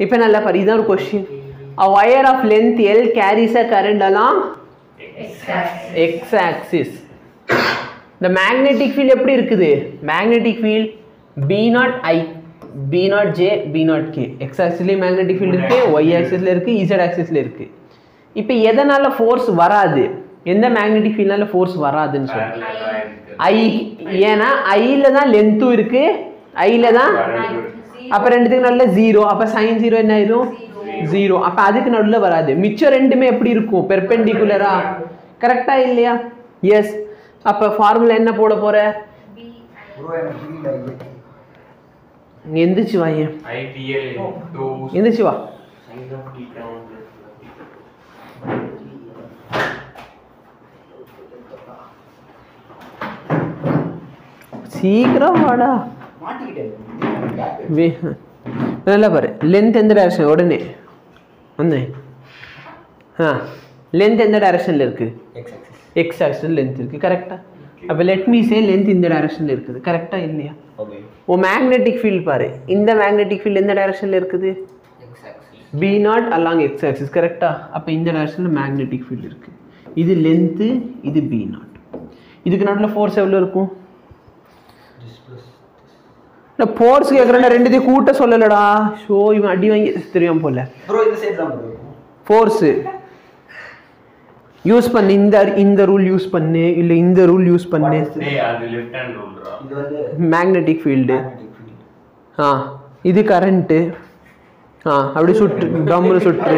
இப்போ நல்லா பாரு, இதான் ஒரு question. A wire of length L carries a current along x axis. The magnetic field எப்படி இருக்குது? Magnetic field B0 I, B0 J, B0 K. X axis ல magnetic field இருக்கு, Y axis ல இருக்கு, Z axis ல இருக்கு. இப்போ எதனால ஃபோர்ஸ் வராது? எந்த மேக்னெட்டிக் ஃபீல்ட்னால ஃபோர்ஸ் வராதுன்னு சொல்லி I, ஏன்னா ஐல தான் லென்த்தும் இருக்கு, ஐல தான். அப்ப ரெண்டுத்துக்கு நல்ல 0, அப்ப sin 0 என்ன ஆயிடும்? 0. அப்ப அதுக்கு நடுவுல வராது. மிச்சம் ரெண்டுமே எப்படி இருக்கும்? பெர்பெண்டிகுலரா. கரெக்டா இல்லையா? எஸ். அப்ப ஃபார்முலா என்ன போட போற? எந்திரிச்சு வா, எந்திரிச்சு வா. சீக்கிரம் வாடா. நல்லா பாரு, லென்த் எந்த டைரக்ஷன்? உடனே வந்தேன். லென்த் எந்த டைரக்ஷன்ல இருக்கு? எக்ஸ் ஆக்சிஸ்ல லென்த் இருக்கு. கரெக்டா? அப்ப லெட் மீ சே லென்த் இந்த டைரக்ஷன்ல இருக்குது. கரெக்டா இல்லையா? ஓ மேக்னெட்டிக் ஃபீல்ட் பாரு, இந்த மேக்னெட்டிக் ஃபீல்ட் எந்த டைரக்ஷன்ல இருக்குது? B0 along x axis. கரெக்டா? அப்ப இந்த டைரக்ஷன்ல மேக்னெட்டிக் ஃபீல்ட் இருக்கு. இது லென்த், இது B0. இதுக்கு நடுவுல ஃபோர்ஸ் எவ்வளவு இருக்கும்? நான் ஃபோர்ஸ் கேக்குறேன், ரெண்டுத்தையும் கூட்ட சொல்லலடா. ஷோ இவன் அடி வாங்கி தெரியாம போல. ப்ரோ இந்த சைடு தான் ப்ரோ ஃபோர்ஸ் யூஸ் பண்ணு. இந்த ரூல் யூஸ் பண்ணு, இல்ல இந்த ரூல் யூஸ் பண்ணு. அது லெஃப்ட் ஹேண்ட் ரூல்ரா. இது வந்து மேக்னெட்டிக் ஃபீல்ட். இது கரண்ட். அப்படி சுட்டு டம்ல சுட்டு.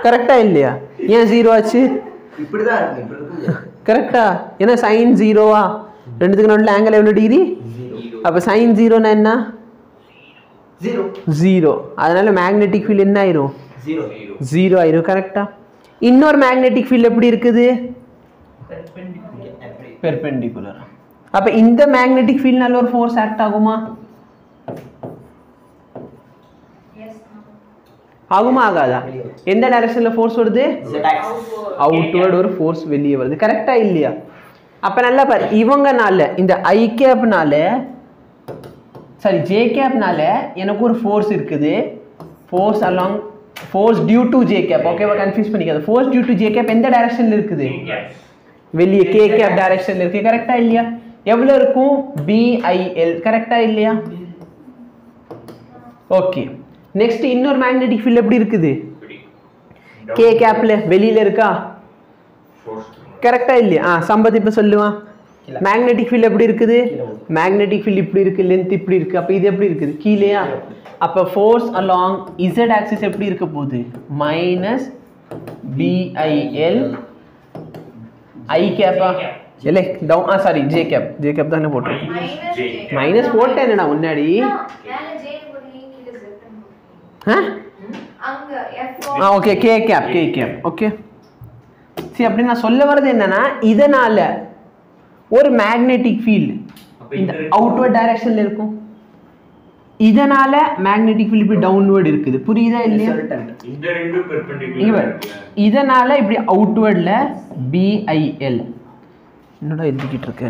கரெக்டா இல்லையா? ஏன் 0 ஆச்சு? இப்படி தான் இருக்கு. கரெக்டா? ஏன்னா sin 0வா? ரெண்டுத்துக்கு நடுவுல ஆங்கிள் எவ்வளவு டிகிரி? அப்ப sin 0 னா என்ன? 0. அதனால மேக்னெட்டிக் ஃபீல்ட் என்ன ஆயிரும்? 0 ஆயிரும். கரெக்டா? இன்னொரு மேக்னெட்டிக் ஃபீல்ட் எப்படி இருக்குது? பெர்பெண்டிகுலர். அப்ப இந்த மேக்னெட்டிக் ஃபீல்ட்னால ஒரு ஃபோர்ஸ் ஆக்ட் ஆகுமா? ஆகுமா ஆகாதா? எந்த டைரக்ஷன்ல ஃபோர்ஸ் வருது? அவுட்வர்ட் ஒரு ஃபோர்ஸ் வெளியே வருது. கரெக்டா இல்லையா? அப்ப நல்லா பாரு, இவங்கனால இந்த I கேப்னால சாரி J கேப்னால எனக்கு ஒரு ஃபோர்ஸ் இருக்குது. Force along force due to J cap. ஓகேவா? கன்ஃபியூஸ் பண்ணிக்காத. Force due to J cap எந்த டைரக்ஷன்ல இருக்குது? வெளியே K கேப் டைரக்ஷன்ல இருக்கு. கரெக்டா இல்லையா? எவ்வளவு இருக்கும்? BIL. கரெக்டா இல்லையா? ஓகே. நெக்ஸ்ட் இன்னொரு மேக்னெட்டிக் ஃபீல்ட் எப்படி இருக்குது? K கேப்ல வெளியில இருக்கா? கரெக்டா இல்லையா? சம்பத் இப்ப சொல்லுவான். மேக்னெட்டிக் ஃபீல்ட் எப்படி இருக்குது? மேக்னெட்டிக் ஃபீல்ட் இப்படி இருக்கு, லென்த் இப்படி இருக்கு. அப்ப இது எப்படி இருக்குது? கீழேயா? அப்ப ஃபோர்ஸ் அலாங் Z ஆக்சிஸ் எப்படி இருக்க போகுது? மைனஸ் BIL I கேப்பா இல்ல டவுன் சாரி J கேப் தானே போட்டுருக்கேன். மைனஸ் போட்டேன் என்னடா முன்னாடி. Okay K gap. ஓகே சரி, அப்படி நான் சொல்ல வர்றது என்னன்னா, இதனால ஒரு மேக்னெட்டிக் ஃபீல்ட் இந்த அவுட்வர்ட் டைரக்ஷன்ல இருக்கும். இதனால மேக்னெட்டிக் ஃபீல்ட் இப்படி டவுன்வர்ட் இருக்குது. புரியுதா இல்லையா? இந்த ரெண்டு பெர்பெண்டிகுலர். இதனால இப்படி அவுட்வர்ட்ல BIL. என்னடா எழுதிக்கிட்டு இருக்க?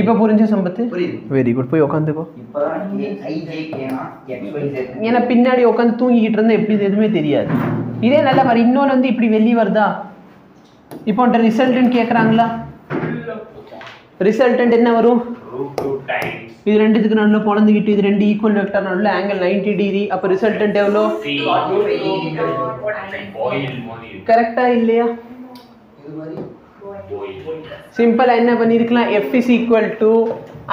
இப்ப புரிஞ்ச சம்பத்து? Very good. போய் உட்காந்துக்கோ. ஏன்னா பின்னாடி உட்காந்து தூங்கிக்கிட்டு இருந்தா எப்படி எதுவுமே தெரியாது. இதே நல்லா பாரு, இன்னொன்று வந்து இப்படி வெளியே வருதா? இப்போ ரிசல்டன்ட் கேட்குறாங்களா? ரிசல்டன்ட் என்ன வரும்? இது ரெண்டுத்துக்கு நடுவில் பொழந்துக்கிட்டு, இது ரெண்டு ஈக்குவல் வெக்டர் நடுவில் ஆங்கிள் 90 டிகிரி. அப்போ ரிசல்டன்ட் எவ்வளோ? கரெக்டா இல்லையா? சிம்பிளா என்ன பண்ணிருக்கலாம்? F is equal to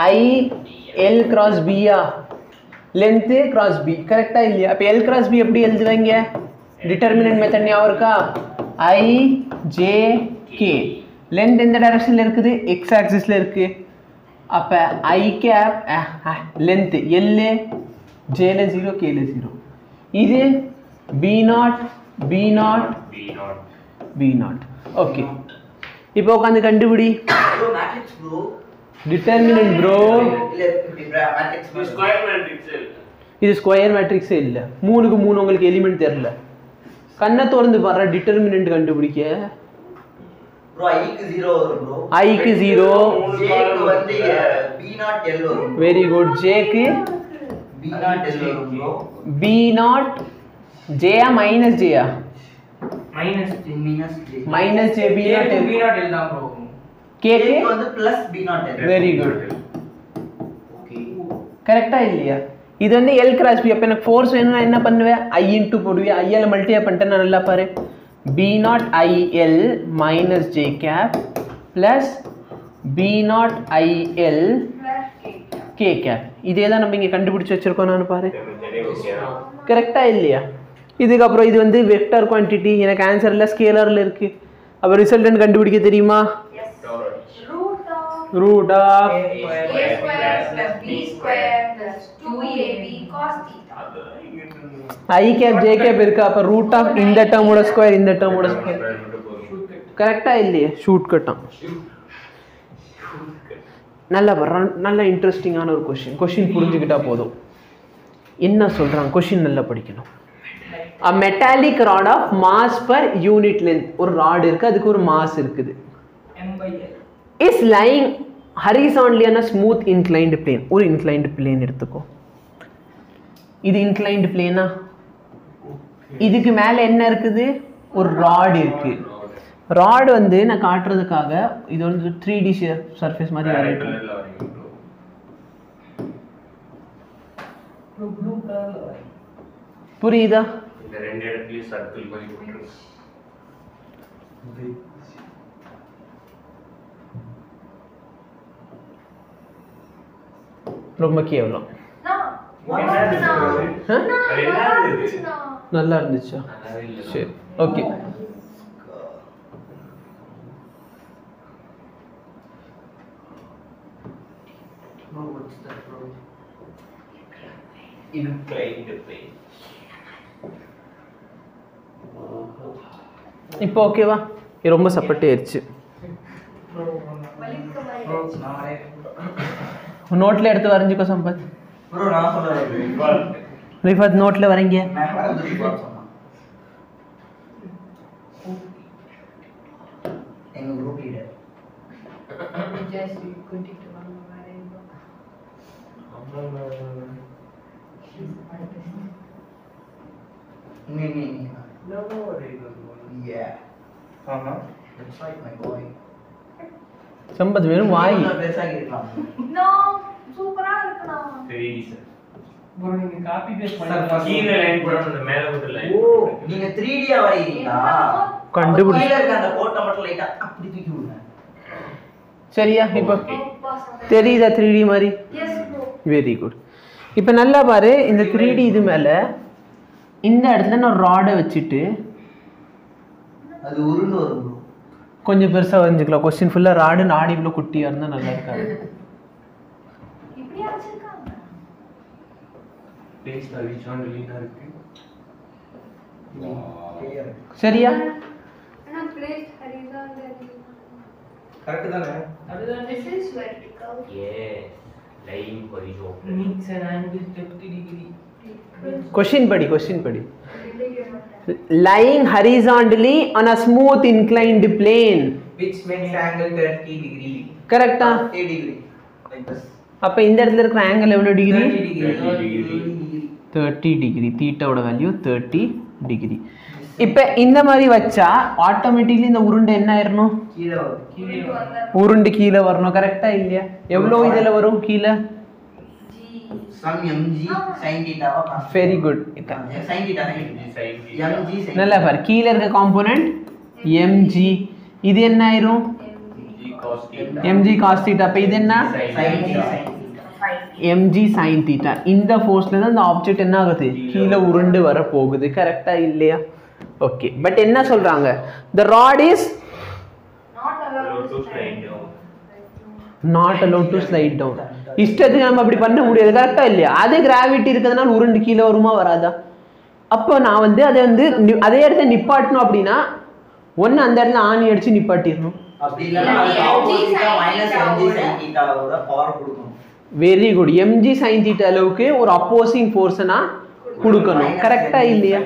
I L cross B. Length cross B. கரெக்டா இல்லையா? அப்போ L cross B எப்படி எழுதுவீங்க? டிட்டர்மினன்ட் மெத்தட் ஞாபகம் இருக்கா? I J K. லென்த் எந்த டைரக்ஷன்ல இருக்குது? X ஆக்சிஸ்ல இருக்கு. அப்ப I gap length L, J ல 0, K ல 0. இது B0. ஓகே, இப்போ உட்காந்து கண்டுபிடி. Determinant bro. இது ஸ்கொயர் மேட்ரிக்ஸ் இல்ல. 3க்கு 3 உங்களுக்கு எலிமெண்ட் தெரியல. கண்ணை திறந்து பாரு, டிட்டர்மினன்ட் கண்டுபிடிக்க. bro I க்கு 0 வரும் bro. I க்கு 0, J க்கு வந்து B0 L வரும். Very good. J க்கு B naught J minus J minus J B naught L தான் bro. K வந்து plus B naught L. Very good. Okay. கரெக்ட்டா இல்லையா? இது வந்து L cross B. அப்ப எனக்கு ஃபோர்ஸ் வேணும்னா என்ன பண்ணுவேன்? I into போடுவேன். I ல மல்டிப்ளை பண்ணிட்டேன்னா நல்லா பாரு. B naught I L minus J cap plus B naught I L K cap. இதே தான் நம்ம இங்க கண்டுபிடிச்சு வச்சிருக்கோம் நான் பாரு. கரெக்ட்டா இல்லையா? இதுக்கு அப்புறம் இது வந்து வெக்டர் குவாண்டிட்டி. எனக்கு ஆன்சர்ல ஸ்கேலர்ல இருக்கு. அப்ப ரிசல்ட் கண்டுபிடிக்க தெரியுமா? root of a square plus b square plus 2ab cos theta. I cap j cap இருக்கு. அப்ப root of இந்த டேர்மோட ஸ்கொயர் இந்த டேர்மோட ஸ்கொயர். கரெக்ட்டா இல்லையா? ஷூட் கட்டம். நல்ல இன்ட்ரஸ்டிங்கான ஒரு क्वेश्चन புரிஞ்சுக்கிட்டா போதும். என்ன சொல்றாங்க? क्वेश्चन நல்லா படிக்கணும். A metallic rod of mass per unit length. ஒரு ராட் இருக்கு, அதுக்கு ஒரு மாஸ் இருக்குது. m/l is lying horizontally on a smooth inclined plane. ஒரு inclined plane எடுத்துக்கோ. இது inclined plane. இதுக்கு மேல என்ன இருக்குது? ஒரு ராட் இருக்கு. ராட் வந்து நான் காட்டுறதுக்காக இது வந்து 3D சர்ஃபேஸ் மாதிரி வரையறேன். புரியுதா? இந்த ரெண்டு இடத்துலயும் சர்க்கிள் மாதிரி போட்டுருக்கு. ரொம்ப கேவலம். நல்லா இருந்துச்சா? சரி, ஓகே. இப்போ ஓகேவா? ரொம்ப சப்போர்ட் ஆயிடுச்சு. நோட்ல எடுத்து வரைஞ்சுக்கோ சம்பத். ப்ரோ நான் சொல்றேன். ரிஃபத் நோட்ல வரைங்க. எங்க குரூப் லீடர். ஜஸ்ட் கூட்டிட்டு வாங்க வரேன். No, yeah. That's right, my boy. Sampath வெறும் வாய். நோ சூப்பரா இருக்குடா. சரி சார். ப்ரோ நீங்க காப்பி பேஸ்ட் பண்ணி கீழ லைன் போடணும், மேல மட்டும் லைன். ஓ நீங்க 3D ஆ வரையறீங்களா? கண்டுபிடி. கீழ இருக்க அந்த கோட்டை மட்டும் லைட்டா அப்படி தூக்கி விடுங்க. சரியா? இப்போ தெரியுதா 3D மாதிரி? Yes bro. Very good. இப்போ நல்லா பாரு, இந்த 3D இது மேல இந்த இடத்துல நான் ராடை வச்சிட்டு அது உருண்டு வரும் ப்ரோ. கொஞ்சம் பெருசா வரைஞ்சிக்கலாம். क्वेश्चन ஃபுல்லா ராடு நாடி இவ்ளோ குட்டியா இருந்தா நல்லா இருக்காது. இப்படியே வச்சிருக்காங்க. பேஸ் ஹரிசாண்டலினா இருக்கு. சரியா? انا பிளேஸ் ஹரிசாண்டலி. கரெக்ட் தானே? அதுதான் this is vertical. Yes. Lying horizontal. Makes an angle 30 degree. Question पढ़ी. Lying horizontally on a smooth inclined plane which makes angle 30 degree. Correct ah? 30 degree like this. அப்ப இந்த இடத்துல இருக்கிற angle எவ்வளவு degree? 30 degree. theta ஓட value 30 degree. இப்ப இந்த மாதிரி வச்சா ஆட்டோமேட்டிக்கலி இந்த உருண்டை என்ன ஆயிரணும்? கீழ வரும். உருண்டை கீழ வரணும். கரெக்ட்டா இல்லையா? எவ்வளவு இதல வரும் கீழ? Some mg sin theta. Very good. Sin theta mg sin. நல்லா பாரு, கீழ இருக்க காம்போனன்ட் mg. இது என்ன ஆயிரும்? mg cos theta. அப்ப இது என்ன? sin theta. mg sin theta. இந்த ஃபோர்ஸ்ல தான் இந்த ஆப்ஜெக்ட் என்ன ஆகுது? கீழ உருண்டு வர போகுது. கரெக்ட்டா இல்லையா? ஓகே. பட் என்ன சொல்றாங்க? The rod is not allowed to slide down. இஷ்டத்துக்கு நம்ம அப்படி பண்ண முடியாது. கரெக்டா இல்லையா? அது கிராவிட்டி இருக்கிறதுனால உருண்டு கீழே வருமா வராதா? அப்போ நான் வந்து அதை வந்து அதே இடத்த நிப்பாட்டணும் அப்படின்னா ஒன்று அந்த இடத்துல ஆணி அடிச்சு நிப்பாட்டிடணும். Very good. mg sin theta அளவுக்கு ஒரு அப்போசிங் ஃபோர்ஸை நான் கொடுக்கணும். கரெக்டா இல்லையா?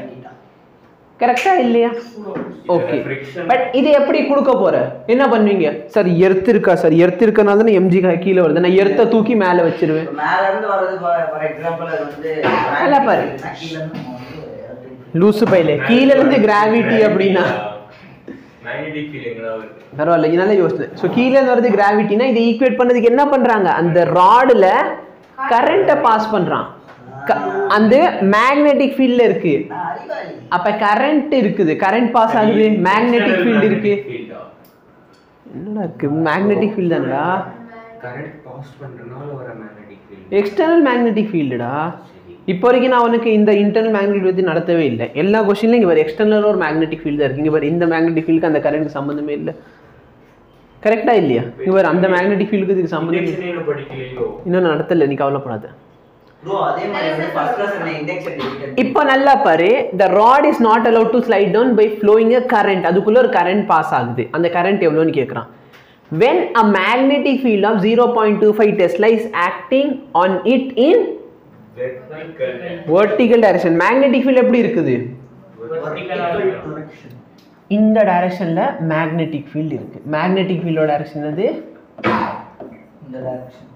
கரெக்டா இல்லையா? ஓகே பட் இது எப்படி கொடுக்க போற என்ன பண்ணுவீங்க சார் எர்த் இருக்கா சார் எர்த் இருக்கனால தான் mg கீழ வருது நான் எர்த்த தூக்கி மேல வச்சிருவேன் மேல இருந்து வரது ஃபார் எக்ஸாம்பிள் அது வந்து நல்லா பாரு கீழ இருந்து லூசு பையில கீழ இருந்து கிராவிட்டி அப்படினா மேக்னெட்டிக் ஃபீலிங்னா வருது பரவாயில்லை இதனால யோசிச்சேன் சோ கீழ இருந்து வருது கிராவிட்டினா இதை ஈக்குவேட் பண்ணதுக்கு என்ன பண்றாங்க அந்த ராட்ல கரண்ட பாஸ் பண்றான் அந்த மேக்னெட்டிக் ஃபீல்ட்ல இருக்கு அப்ப கரண்ட் இருக்குது கரண்ட் பாஸ் ஆகுது மேக்னெட்டிக் ஃபீல்ட் இருக்கு என்னடா இருக்கு மேக்னெட்டிக் ஃபீல்ட் தானடா கரண்ட் பாஸ் பண்றனால வர மேக்னெட்டிக் ஃபீல்ட் எக்ஸ்டர்னல் மேக்னெட்டிக் ஃபீல்டுடா இப்போ வரைக்கும் நான் உனக்கு இந்த இன்டர்னல் மேக்னெட்டிக் பத்தி நடத்தவே இல்லை எல்லா क्वेश्चनலயும் இங்க வர எக்ஸ்டர்னல் ஒரு மேக்னெட்டிக் ஃபீல்ட் இருக்கு இங்க வர இந்த மேக்னெட்டிக் ஃபீல்டுக்கு அந்த கரண்ட்க்கு சம்பந்தமே இல்ல கரெக்ட்டா இல்லையா இங்க வர அந்த மேக்னெட்டிக் ஃபீல்டுக்கு இதுக்கு சம்பந்தம் இல்ல என்ன படிக்கலையோ இன்னும் நடத்தல நீ கவலைப்படாத bro அதே மாதிரி வந்து ஃபர்ஸ்ட் கிளாஸ் என்ன இண்டெக்ஸ் டிவிடெண்ட் இப்போ நல்லா பாரு the rod is not allowed to slide down by flowing a current அதுக்குள்ள ஒரு current பாஸ் ஆகுது அந்த current எவ்வளவுன்னு கேக்குறான் when a magnetic field of 0.25 tesla is acting on it in vertical direction magnetic field எப்படி இருக்குது இந்த டைரக்ஷன்ல magnetic field இருக்கு magnetic field ஓட டைரக்ஷன் அது இந்த டைரக்ஷன்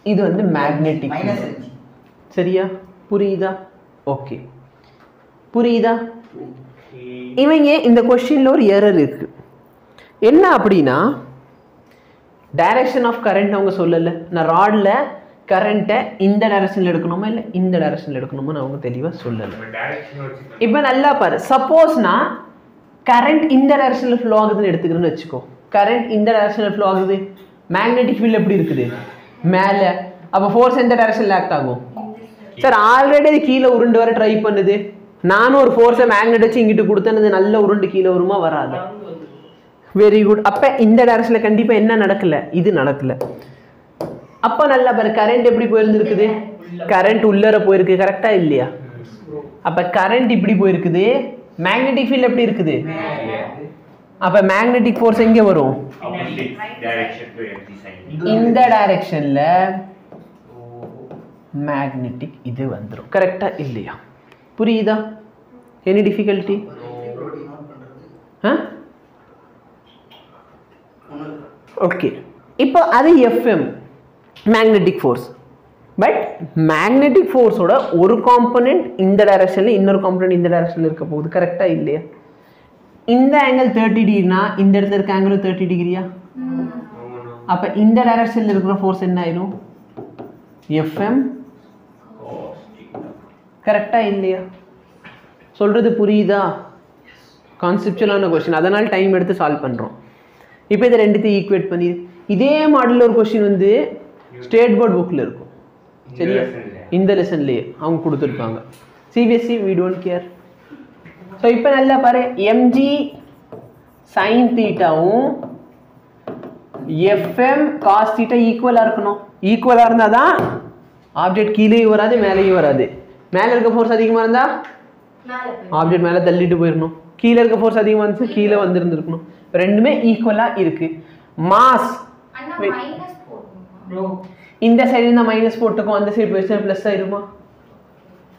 இது வந்து magnetic மைனஸ் சரியா புரியுதா ஓகே புரியுதா இவங்க இந்த क्वेश्चनல ஒரு எரர் இருக்கு என்ன அப்படினா டைரக்ஷன் ஆஃப் கரண்ட் அவங்க சொல்லல நான் ராட்ல கரண்ட்டை இந்த டைரக்ஷன்ல எடுக்கணுமா இல்ல இந்த டைரக்ஷன்ல எடுக்கணுமா அவங்க தெளிவா சொல்லல இப்போ நல்லா பாரு சப்போஸ்னா கரண்ட் இந்த டைரக்ஷன்ல ஃப்ளோ ஆகுதுன்னு எடுத்துக்கிறேன்னு வெச்சுக்கோ கரண்ட் இந்த டைரக்ஷன்ல ஃப்ளோ ஆகுது மேக்னெட்டிக் ஃபீல்ட் எப்படி இருக்குது மேல அப்ப ஃபோர்ஸ் எந்த டைரக்ஷன்ல ஆக்ட் ஆகும் சார் ஆல்ரெடி அது கீழே உருண்டு வர ட்ரை பண்ணுது நானும் ஒரு ஃபோர்ஸை மேக்னெட் வச்சு இங்கிட்டு கொடுத்தேன் நல்ல உருண்டு கீழே வருமா வராது வெரி குட் அப்ப இந்த டைரக்ஷன்ல கண்டிப்பா என்ன நடக்கல இது நடக்கல அப்ப நல்லா பாரு கரண்ட் எப்படி போயிருந்துருக்குது கரண்ட் உள்ளர போயிருக்கு கரெக்டா இல்லையா அப்ப கரண்ட் இப்படி போயிருக்குது மேக்னெட்டிக் ஃபீல்ட் எப்படி இருக்குது அப்ப மேக்னெட்டிக் ஃபோர்ஸ் எங்க வரும் இந்த டைரக்ஷன்ல மேக்னெட்டிக் இது வந்துரும் கரெக்ட்டா இல்லையா புரியுதா எனி டிஃபிகல்ட்டி ஓகே இப்போ அது FM magnetic force but magnetic ஃபோர்ஸோட ஒரு காம்போனன்ட் இந்த டைரக்ஷன்ல இன்னொரு காம்போனன்ட் இந்த டைரக்ஷன்ல இருக்க போகுது கரெக்ட்டா இல்லையா இந்த ஆங்கிள் 30 டிகிரினா இந்த இடத்துல இருக்க ஆங்கிள் 30 டிகிரியா அப்ப இந்த டைரக்ஷன்ல இருக்கிற ஃபோர்ஸ் என்ன ஆயிடும் FM கரெக்ட்டா இல்லையா சொல்றது புரியுதா கான்செப்சுவலான क्वेश्चन அதனால டைம் எடுத்து சால்வ் பண்றோம் இப்போ இத ரெண்டுத்தையும் ஈக்குவேட் பண்ணி இதே மாடல்ல ஒரு क्वेश्चन வந்து ஸ்டேட் போர்ட் புக்ல இருக்கும் சரியா இந்த லெசன்லயே அவங்க கொடுத்திருப்பாங்க CBSE we don't care so இப்போ நல்லா பாரு mg sin θவும் FM cos θ ஈக்குவலா இருக்கணும் ஈக்குவலா இருந்தா தான் ஆப்ஜெக்ட் கீழேயும் வராது மேலேயும் வராது மேல இருக்க ஃபோர்ஸ் அதிகமா இருந்தா ஆப்ஜெக்ட் மேல தள்ளிட்டு போயிரணும் கீழ இருக்க ஃபோர்ஸ் அதிகமா இருந்துச்சு கீழ வந்திருந்திருக்கணும் ரெண்டுமே ஈக்குவலா இருக்கு மாஸ் அண்ணா மைனஸ் போடுங்க இந்த சைடு இருந்தா மைனஸ் போட்டுக்கும் அந்த சைடு போயிடுச்சா பிளஸ் ஆயிருமா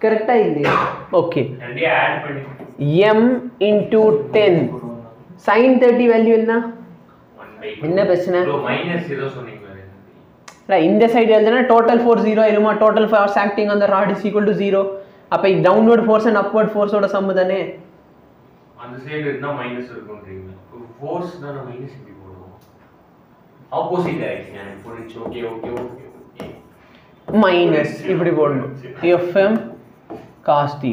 கரெக்ட்டா இல்லையா ஓகே ரெண்டையும் ஆட் பண்ணி m into 10 sin 30 வேல்யூ என்ன என்ன பிரச்சனை ப்ரோ மைனஸ் ஏதோ சொன்னீங்க இந்த சைடு எழுதுனா டோட்டல் ஃபோர்ஸ் 0 ஆயிருமா total force acting on the rod is equal to 0 அப்ப இது டவுன்வர்ட் ஃபோர்ஸ் அண்ட் அப்வர்ட் ஃபோர்ஸோட சம் தானே அந்த சைடு இருந்தா மைனஸ் இருக்கும்ன்றீங்க ஃபோர்ஸ் தான் மைனஸ் இப்படி போடுவோம் ஆப்போசிட் டைரக்ஷன் புரிஞ்சு ஓகே ஓகே ஓகே மைனஸ் இப்படி போடணும் FM cos θ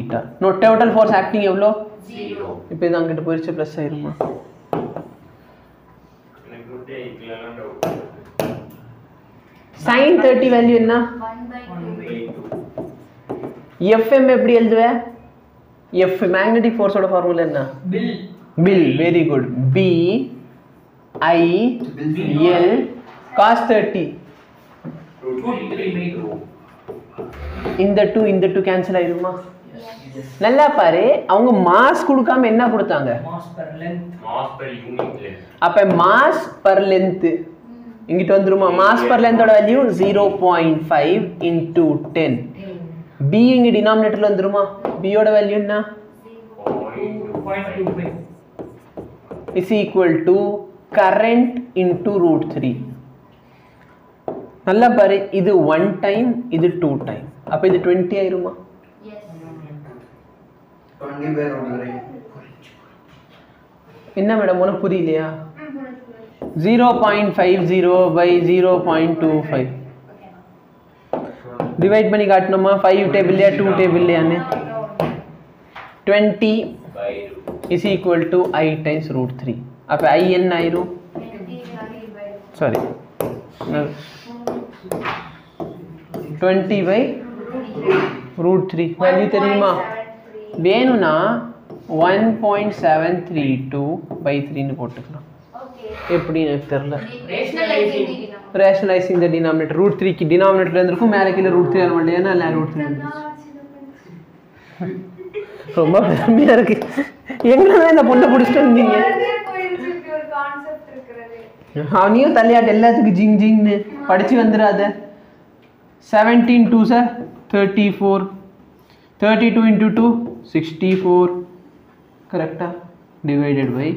no total force acting எவ்வளோ 0 இப்போ இது அங்கிட்டு போயிடுச்சு ப்ளஸ் ஆயிருமா எனக்கு நோட்டே இல்லலாம் டவுட் sin 30 வேல்யூ என்ன 1/2 FM எப்படி எழுதுவ F மேக்னெட்டிக் ஃபோர்ஸோட ஃபார்முலா என்ன bill very good B I L cos 30 இந்த 2 கேன்சல் ஆயிருமா நல்லா பாரு அவங்க மாஸ் கொடுக்காம என்ன கொடுத்தாங்க மாஸ் per unit length அப்ப மாஸ் per length இங்கிட்டு வந்துருமா மாஸ் per length ஓட வேல்யூ 0.5 into 10 B இங்க டினாமினேட்டர்ல வந்துருமா B ஓட வேல்யூ என்ன 0.25 is equal to current into root 3. நல்லா பாரு, இது 1 time, இது 2 time. அப்ப இது 20 ஆயிருமா? Yes. 20 by root 3. என்ன மேடம் உனக்கு புரியலையா? 0.50 by 0.25 டிவைட் பண்ணி காட்டணுமா? 5 டேபிள்லையா 2 டேபிள்லையான்னு? 20 is equal to I times root 3. அப்ப I என்ன ஆயிரும்? சாரி 20 by root 3 வேல்யூ தெரியுமா? வேணும்னா 1.732 by 3 ன்னு போட்டுக்கலாம். எப்படி எனக்கு தெரியல. ரேஷனலைசிங் தி டினாமினேட்டர். ரூட் 3 க்கு டினாமினேட்டர்ல இருந்திருக்கும், மேலே கீழே ரூட் 3 வரல, ஏன்னா இல்ல ரூட் 3 ரொம்ப பெருமையா இருக்கு. எங்கதான் இந்த பொண்ணை பிடிச்சிட்டு வந்தீங்க? அவனையும் தலையாட்டு எல்லாத்துக்கும் ஜிங் ஜிங்னு படிச்சு வந்துடாத. 17 2s 34, 32 into 2 64 கரெக்டா? டிவைடட் பை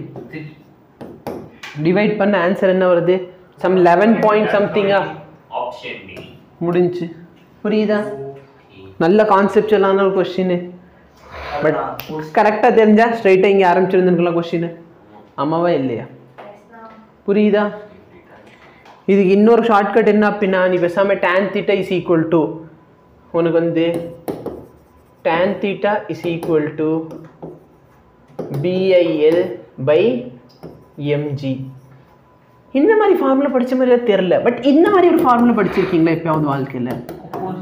டிவைட் பண்ண ஆன்சர் என்ன வருது? சம் 11 பாயிண்ட் சம்திங்கா? ஆப்ஷன் டி முடிஞ்சு. புரியுதா? நல்ல கான்செப்சுவலான ஒரு क्वेश्चन. பட் கரெக்டா தெரிஞ்சா ஸ்ட்ரைட்டா இங்க ஆரம்பிச்சிருந்துக்கலாம் क्वेश्चन. ஆமாவா இல்லையா? புரியுதா? இதுக்கு இன்னொரு ஷார்ட்கட் என்ன அப்படின்னா, நீ பேசாம tan theta is equal to உனக்கு வந்து tan theta is equal to BIL by mg. இந்த மாதிரி ஃபார்முலா படிச்ச மாதிரியா தெரியல, பட் இந்த மாதிரி ஒரு ஃபார்முலா படிச்சிருக்கீங்களா எப்பயாவது வாழ்க்கையில?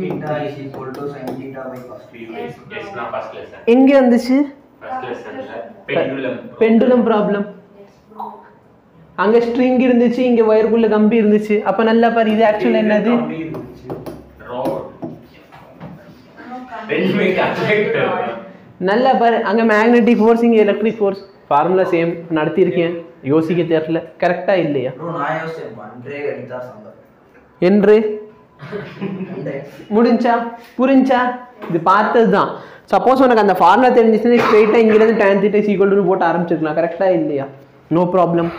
theta is equal to sin theta by cos theta. yes na first lesson. எங்க இருந்துச்சு? first lessonல பெண்டுலம் ப்ராப்ளம். அங்க ஸ்ட்ரிங் இருந்துச்சு, இங்க வயர்க்குள்ள கம்பி இருந்துச்சு. அப்ப நல்லா பாரு, இது ஆக்சுவலா என்னது? rod when we calculate நல்லா பாரு, அங்க மேக்னெட்டிக் ஃபோர்ஸ், இங்க எலக்ட்ரிக் ஃபோர்ஸ். ஃபார்முலா சேம் நடத்தி இருக்கேன், யோசிக்க தெரியல. கரெக்டா இல்லையா? bro நான் யோசிச்சேன் மன்றே கடிதா சம்பர் என்று முடிஞ்சா புரிஞ்சா? இது பார்த்தது தான். சப்போஸ் உனக்கு அந்த ஃபார்முலா தெரிஞ்சிச்சுன்னா ஸ்ட்ரெயிட்டா இங்க இருந்து tan theta is equal to போட்டு ஆரம்பிச்சிருக்கலாம். கரெக்டா இல்லையா? No problem.